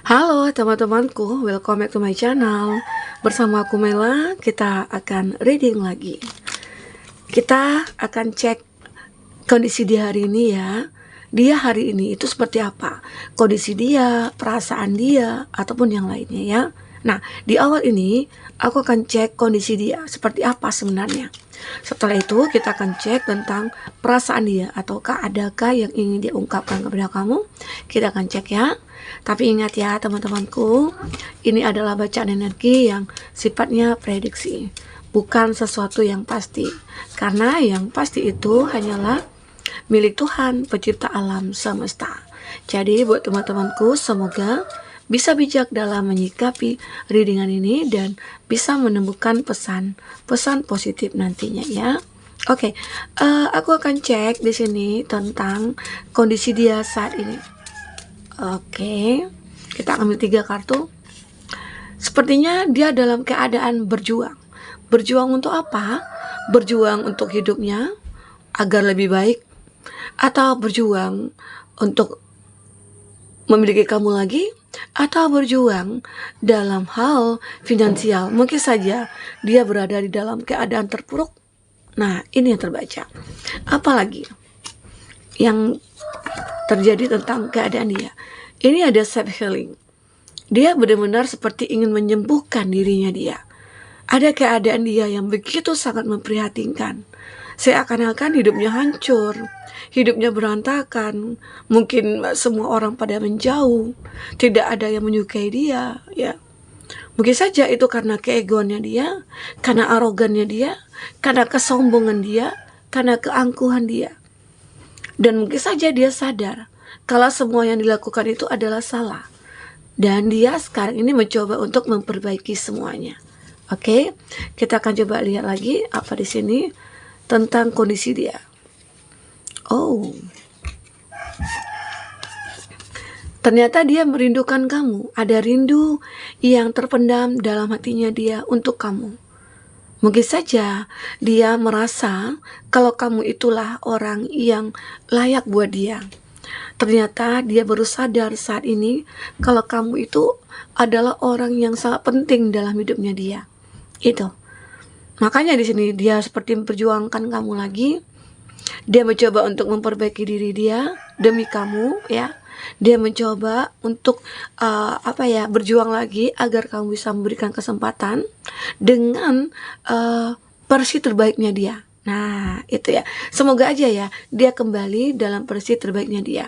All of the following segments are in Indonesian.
Halo teman-temanku, welcome back to my channel. Bersama aku Mela, kita akan reading lagi. Kita akan cek kondisi dia hari ini ya. Dia hari ini itu seperti apa? Kondisi dia, perasaan dia, ataupun yang lainnya ya. Nah, di awal ini aku akan cek kondisi dia seperti apa sebenarnya. Setelah itu kita akan cek tentang perasaan dia, ataukah adakah yang ingin dia ungkapkan kepada kamu. Kita akan cek ya. Tapi ingat ya teman-temanku, ini adalah bacaan energi yang sifatnya prediksi, bukan sesuatu yang pasti. Karena yang pasti itu hanyalah milik Tuhan, pencipta alam semesta. Jadi buat teman-temanku, semoga bisa bijak dalam menyikapi readingan ini dan bisa menemukan pesan positif nantinya ya. Oke, aku akan cek di sini tentang kondisi dia saat ini. Oke, kita ambil 3 kartu. Sepertinya dia dalam keadaan berjuang. Berjuang untuk apa? Berjuang untuk hidupnya agar lebih baik, atau berjuang untuk memiliki kamu lagi, atau berjuang dalam hal finansial. Mungkin saja dia berada di dalam keadaan terpuruk. Nah, ini yang terbaca. Apalagi yang terjadi tentang keadaan dia. Ini ada self healing. Dia benar-benar seperti ingin menyembuhkan dirinya dia. Ada keadaan dia yang begitu sangat memprihatinkan. Seakan-akan hidupnya hancur, hidupnya berantakan. Mungkin semua orang pada menjauh, tidak ada yang menyukai dia, ya. Mungkin saja itu karena keegoannya dia, karena arogannya dia, karena kesombongan dia, karena keangkuhan dia. Dan mungkin saja dia sadar kalau semua yang dilakukan itu adalah salah. Dan dia sekarang ini mencoba untuk memperbaiki semuanya. Oke, kita akan coba lihat lagi apa di sini tentang kondisi dia. Oh, ternyata dia merindukan kamu. Ada rindu yang terpendam dalam hatinya dia untuk kamu. Mungkin saja dia merasa kalau kamu itulah orang yang layak buat dia. Ternyata dia baru sadar saat ini kalau kamu itu adalah orang yang sangat penting dalam hidupnya dia. Itu. Makanya di sini dia seperti memperjuangkan kamu lagi. Dia mencoba untuk memperbaiki diri dia demi kamu ya. Dia mencoba untuk berjuang lagi agar kamu bisa memberikan kesempatan dengan versi terbaiknya dia. Nah, itu ya. Semoga aja ya dia kembali dalam versi terbaiknya dia.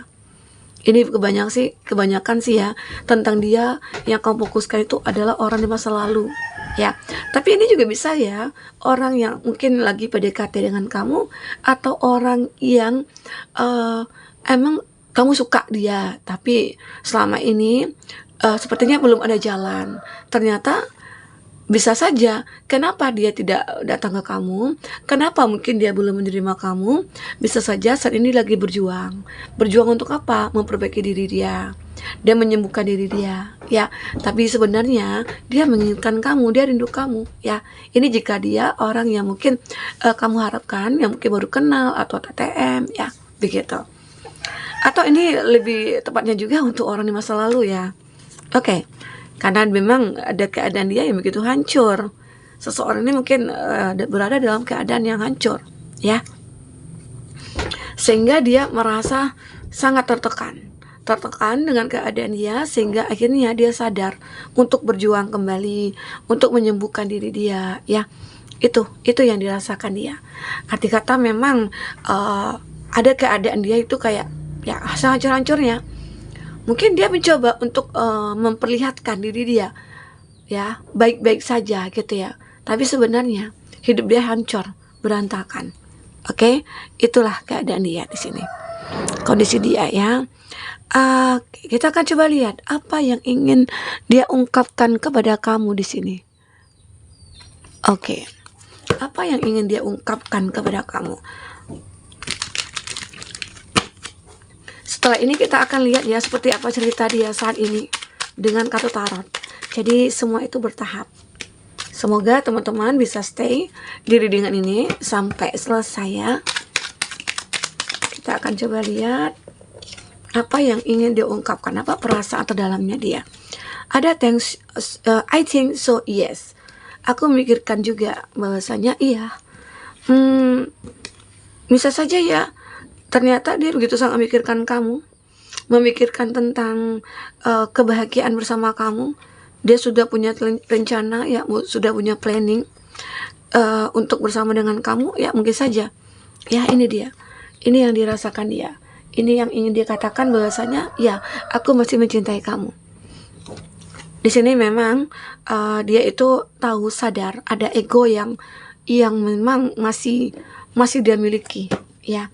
Ini kebanyakan sih ya tentang dia yang kamu fokuskan itu adalah orang di masa lalu ya. Tapi ini juga bisa ya orang yang mungkin lagi PDKT dengan kamu, atau orang yang emang kamu suka dia tapi selama ini sepertinya belum ada jalan. Ternyata bisa saja, kenapa dia tidak datang ke kamu? Kenapa mungkin dia belum menerima kamu? Bisa saja saat ini lagi berjuang. Berjuang untuk apa? Memperbaiki diri dia. Dia menyembuhkan diri dia, ya. Tapi sebenarnya dia menginginkan kamu, dia rindu kamu, ya. Ini jika dia orang yang mungkin kamu harapkan, yang mungkin baru kenal atau TTM, ya, begitu. Atau ini lebih tepatnya juga untuk orang di masa lalu, ya. Oke. Karena memang ada keadaan dia yang begitu hancur. Seseorang ini mungkin berada dalam keadaan yang hancur, ya. Sehingga dia merasa sangat tertekan dengan keadaan dia, sehingga akhirnya dia sadar untuk berjuang kembali, untuk menyembuhkan diri dia, ya. Itu yang dirasakan dia. Arti kata memang ada keadaan dia itu kayak ya sangat hancurnya. Mungkin dia mencoba untuk memperlihatkan diri dia ya baik-baik saja gitu ya. Tapi sebenarnya hidup dia hancur, berantakan. Oke, itulah keadaan dia di sini. Kondisi dia ya. Kita akan coba lihat apa yang ingin dia ungkapkan kepada kamu di sini. Oke. Apa yang ingin dia ungkapkan kepada kamu? Setelah ini kita akan lihat ya seperti apa cerita dia saat ini dengan kartu tarot. Jadi semua itu bertahap. Semoga teman-teman bisa stay di readingan ini sampai selesai ya. Kita akan coba lihat apa yang ingin dia ungkapkan, apa perasaan terdalamnya dia. Ada things, I think so, yes. Aku memikirkan juga bahwasanya iya, bisa saja ya, ternyata dia begitu sangat memikirkan kamu, memikirkan tentang kebahagiaan bersama kamu. Dia sudah punya rencana ya, sudah punya planning untuk bersama dengan kamu ya. Mungkin saja ya, ini dia, ini yang dirasakan dia, ini yang ingin dia katakan bahwasanya ya, aku masih mencintai kamu. Di sini memang dia itu tahu, sadar ada ego yang memang masih dia miliki ya.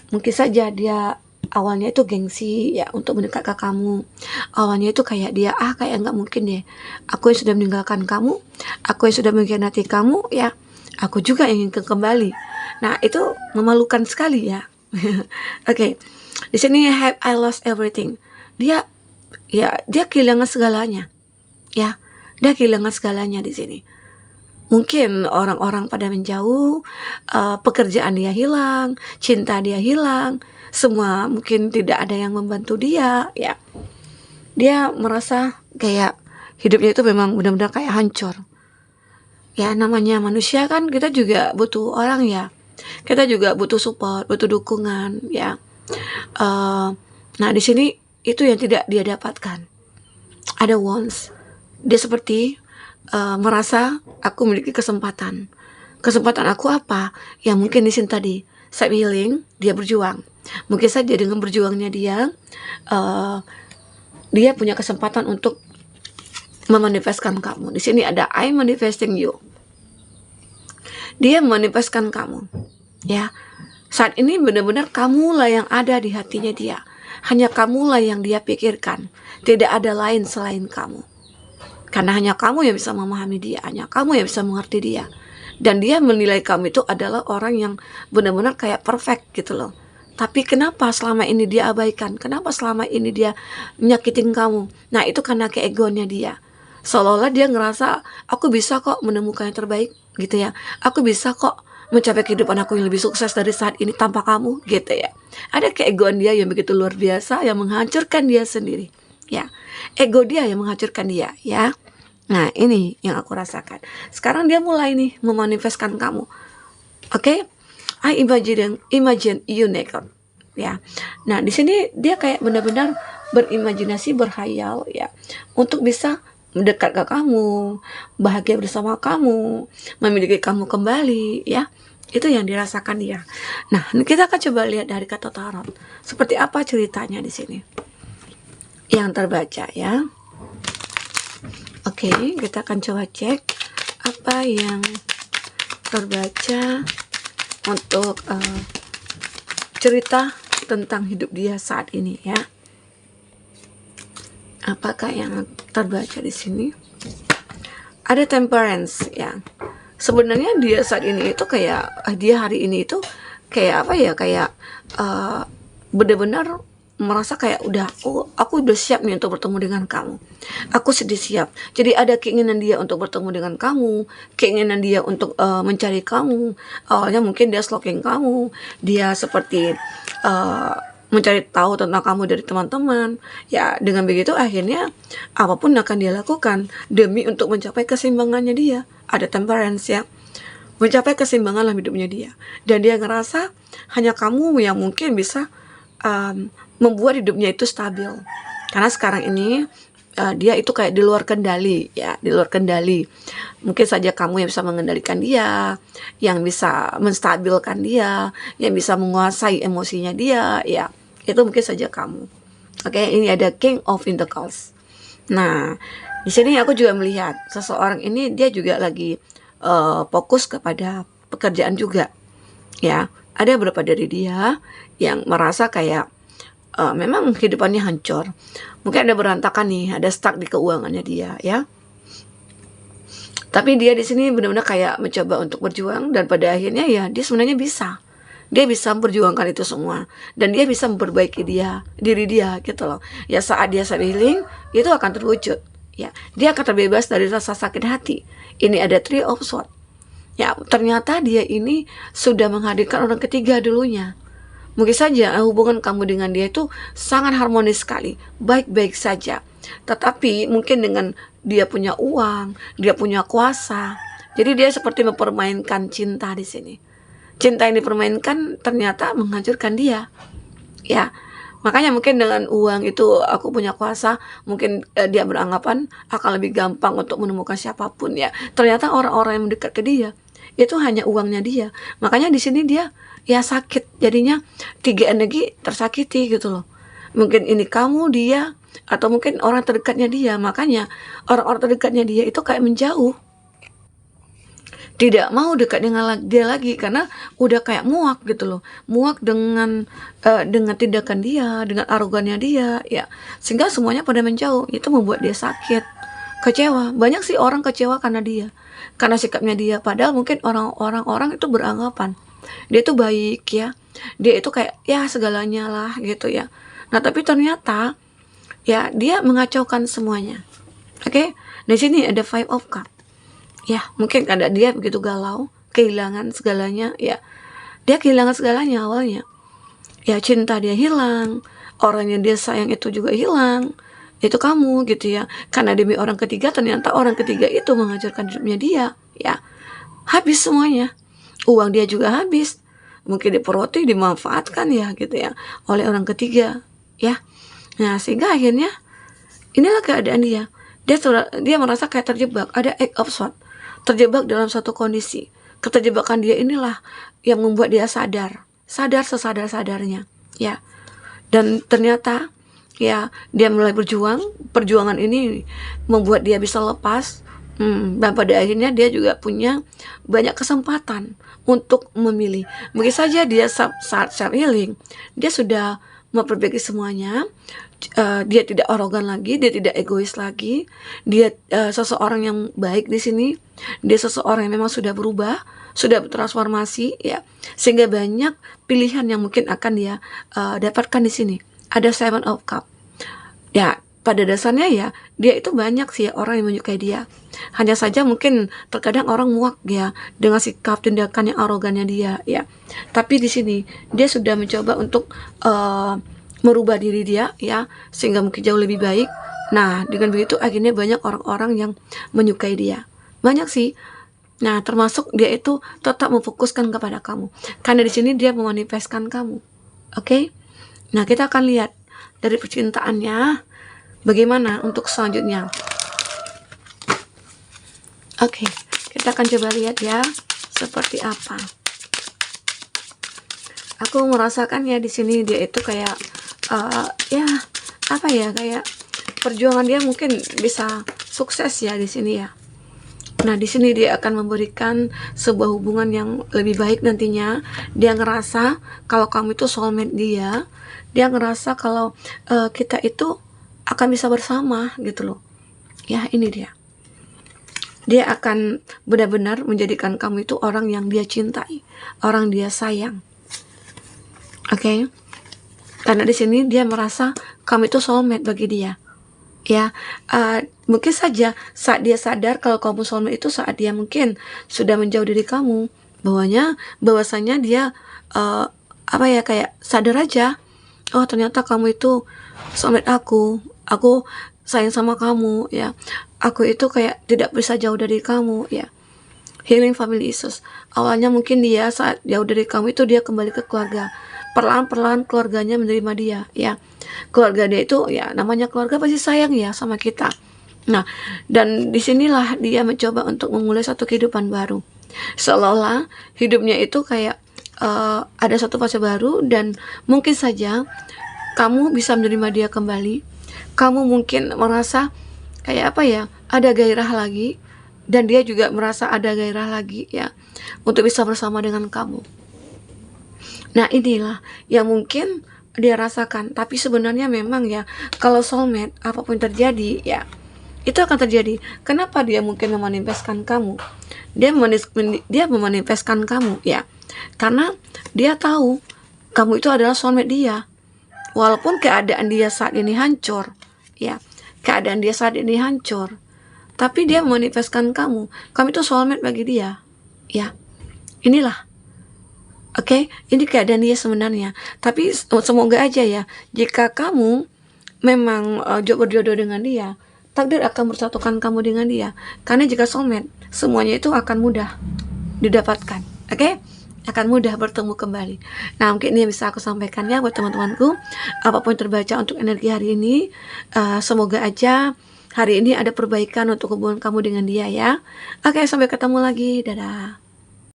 Mungkin saja dia awalnya itu gengsi ya untuk mendekat ke kamu. Awalnya itu kayak dia kayak nggak mungkin deh, aku yang sudah meninggalkan kamu, aku yang sudah mengkhianati kamu ya, aku juga ingin kembali. Nah, itu memalukan sekali ya. Oke. Di sini have I lost everything. Dia kehilangan segalanya. Ya, dia kehilangan segalanya di sini. Mungkin orang-orang pada menjauh, pekerjaan dia hilang, cinta dia hilang, semua mungkin tidak ada yang membantu dia, ya. Dia merasa kayak hidupnya itu memang benar-benar kayak hancur. Ya, namanya manusia kan, kita juga butuh orang ya. Kita juga butuh support, butuh dukungan, ya. Nah, di sini itu yang tidak dia dapatkan. Ada wants. Dia seperti merasa aku memiliki kesempatan. Kesempatan aku apa? Ya mungkin di sini tadi, self healing, dia berjuang. Mungkin saja dengan berjuangnya dia punya kesempatan untuk memanifestkan kamu. Di sini ada I manifesting you. Dia memanifestkan kamu. Ya. Saat ini benar-benar kamulah yang ada di hatinya dia. Hanya kamulah yang dia pikirkan. Tidak ada lain selain kamu. Karena hanya kamu yang bisa memahami dia, hanya kamu yang bisa mengerti dia. Dan dia menilai kamu itu adalah orang yang benar-benar kayak perfect gitu loh. Tapi kenapa selama ini dia abaikan? Kenapa selama ini dia nyakitin kamu? Nah, itu karena keegonya dia. Seolah-olah dia ngerasa, aku bisa kok menemukan yang terbaik gitu ya. Aku bisa kok mencapai kehidupan aku yang lebih sukses dari saat ini tanpa kamu gitu ya. Ada keegoan dia yang begitu luar biasa, yang menghancurkan dia sendiri. Ya, ego dia yang menghancurkan dia ya. Nah, ini yang aku rasakan. Sekarang dia mulai nih memanifestkan kamu. Oke? I imagine you naked. Ya. Nah, di sini dia kayak benar-benar berimajinasi, berhayal ya, untuk bisa mendekat ke kamu, bahagia bersama kamu, memiliki kamu kembali ya. Itu yang dirasakan dia. Nah, kita akan coba lihat dari kata tarot. Seperti apa ceritanya di sini. Yang terbaca ya. Oke, kita akan coba cek apa yang terbaca untuk cerita tentang hidup dia saat ini ya. Apakah yang terbaca di sini? Ada temperance ya. Sebenarnya dia saat ini itu kayak dia hari ini itu kayak apa ya? Kayak benar-benar merasa kayak udah, aku udah siap nih untuk bertemu dengan kamu. Aku sudah siap. Jadi ada keinginan dia untuk bertemu dengan kamu, keinginan dia untuk mencari kamu. Awalnya mungkin dia stalking kamu, dia seperti mencari tahu tentang kamu dari teman-teman. Ya, dengan begitu akhirnya apapun akan dia lakukan demi untuk mencapai keseimbangannya dia. Ada temperance ya. Mencapai keseimbangan dalam hidupnya dia. Dan dia ngerasa hanya kamu yang mungkin bisa membuat hidupnya itu stabil. Karena sekarang ini dia itu kayak di luar kendali ya, di luar kendali. Mungkin saja kamu yang bisa mengendalikan dia, yang bisa menstabilkan dia, yang bisa menguasai emosinya dia ya. Itu mungkin saja kamu. Oke, ini ada King of Pentacles. Nah, di sini aku juga melihat seseorang ini dia juga lagi fokus kepada pekerjaan juga. Ya, ada beberapa dari dia yang merasa kayak memang kehidupannya hancur. Mungkin ada berantakan nih, ada stuck di keuangannya dia ya. Tapi dia di sini benar-benar kayak mencoba untuk berjuang, dan pada akhirnya ya dia sebenarnya bisa. Dia bisa memperjuangkan itu semua, dan dia bisa memperbaiki diri dia gitu loh. Ya saat dia self healing itu akan terwujud. Ya, dia akan terbebas dari rasa sakit hati. Ini ada Three of Swords. Ya, ternyata dia ini sudah menghadirkan orang ketiga dulunya. Mungkin saja hubungan kamu dengan dia itu sangat harmonis sekali, baik-baik saja. Tetapi mungkin dengan dia punya uang, dia punya kuasa. Jadi dia seperti mempermainkan cinta di sini. Cinta yang dipermainkan ternyata menghancurkan dia. Ya, makanya mungkin dengan uang itu aku punya kuasa, mungkin dia beranggapan akan lebih gampang untuk menemukan siapapun ya. Ternyata orang-orang yang mendekat ke dia itu hanya uangnya dia. Makanya di sini dia ya sakit. Jadinya tiga energi tersakiti gitu loh. Mungkin ini kamu, dia, atau mungkin orang terdekatnya dia. Makanya orang-orang terdekatnya dia itu kayak menjauh, tidak mau dekat dengan dia lagi karena udah kayak muak gitu loh, muak dengan tindakan dia, dengan arogannya dia ya, sehingga semuanya pada menjauh. Itu membuat dia sakit, kecewa. Banyak sih orang kecewa karena dia, karena sikapnya dia, padahal mungkin orang itu beranggapan dia itu baik ya, dia itu kayak ya segalanya lah gitu ya. Nah tapi ternyata ya dia mengacaukan semuanya. Oke, di sini ada Five of Cups. Ya, mungkin karena dia begitu galau, kehilangan segalanya, ya. Dia kehilangan segalanya awalnya. Ya, cinta dia hilang, orang yang dia sayang itu juga hilang. Itu kamu gitu ya. Karena demi orang ketiga, ternyata orang ketiga itu menghancurkan hidupnya dia, ya. Habis semuanya. Uang dia juga habis. Mungkin diperoti, dimanfaatkan ya gitu ya oleh orang ketiga, ya. Nah, sehingga akhirnya inilah keadaan dia. Dia merasa kayak terjebak, ada Eight of Swords. Terjebak dalam suatu kondisi. Keterjebakan dia inilah yang membuat dia sadar sesadar-sadarnya, ya. Dan ternyata ya dia mulai berjuang. Perjuangan ini membuat dia bisa lepas. Dan pada akhirnya dia juga punya banyak kesempatan untuk memilih. Mungkin saja dia saat self healing, dia sudah memperbaiki semuanya. Dia tidak arogan lagi, dia tidak egois lagi. Dia seseorang yang baik di sini. Dia seseorang yang memang sudah berubah, sudah bertransformasi ya. Sehingga banyak pilihan yang mungkin akan dia dapatkan di sini. Ada Seven of Cups. Ya, pada dasarnya ya dia itu banyak sih orang yang menyukai dia. Hanya saja mungkin terkadang orang muak ya dengan sikap tindakan yang arogannya dia ya. Tapi di sini dia sudah mencoba untuk merubah diri dia ya, sehingga mungkin jauh lebih baik. Nah, dengan begitu akhirnya banyak orang-orang yang menyukai dia. Banyak sih. Nah, termasuk dia itu tetap memfokuskan kepada kamu. Karena di sini dia memanifestkan kamu. Oke? Nah, kita akan lihat dari percintaannya bagaimana untuk selanjutnya. Oke, kita akan coba lihat ya seperti apa. Aku merasakan ya di sini dia itu kayak ya apa ya, kayak perjuangan dia mungkin bisa sukses ya di sini ya. Nah di sini dia akan memberikan sebuah hubungan yang lebih baik nantinya. Dia ngerasa kalau kamu itu soulmate dia. Dia ngerasa kalau kita itu akan bisa bersama gitu loh. Ya ini dia. Dia akan benar-benar menjadikan kamu itu orang yang dia cintai, orang dia sayang. Oke. Karena di sini dia merasa kamu itu soulmate bagi dia. Ya, mungkin saja saat dia sadar kalau kamu soulmate itu saat dia mungkin sudah menjauh dari kamu, bahwasanya dia apa ya, kayak sadar aja, oh ternyata kamu itu soulmate aku sayang sama kamu ya, aku itu kayak tidak bisa jauh dari kamu ya. Healing family issues. Awalnya mungkin dia saat jauh dari kamu itu dia kembali ke keluarga. Perlahan-perlahan keluarganya menerima dia ya. Keluarga dia itu ya namanya keluarga pasti sayang ya sama kita. Nah, dan disinilah dia mencoba untuk memulai satu kehidupan baru. Seolah-olah hidupnya itu kayak ada satu fase baru, dan mungkin saja kamu bisa menerima dia kembali. Kamu mungkin merasa kayak apa ya, ada gairah lagi, dan dia juga merasa ada gairah lagi ya untuk bisa bersama dengan kamu. Nah inilah yang mungkin dia rasakan. Tapi sebenarnya memang ya, kalau soulmate apapun terjadi ya itu akan terjadi. Kenapa dia mungkin memanifestkan kamu? Dia memanifestkan kamu ya karena dia tahu kamu itu adalah soulmate dia. Walaupun keadaan dia saat ini hancur ya, keadaan dia saat ini hancur, tapi dia memanifestkan kamu itu soulmate bagi dia ya. Inilah Oke, ini keadaan dia sebenarnya. Tapi semoga aja ya, jika kamu memang berjodoh dengan dia, takdir akan bersatukan kamu dengan dia. Karena jika soulmate, semuanya itu akan mudah didapatkan. Oke? Akan mudah bertemu kembali. Nah, mungkin ini yang bisa aku sampaikan ya buat teman-temanku. Apapun yang terbaca untuk energi hari ini, semoga aja hari ini ada perbaikan untuk hubungan kamu dengan dia ya. Oke, sampai ketemu lagi. Dadah.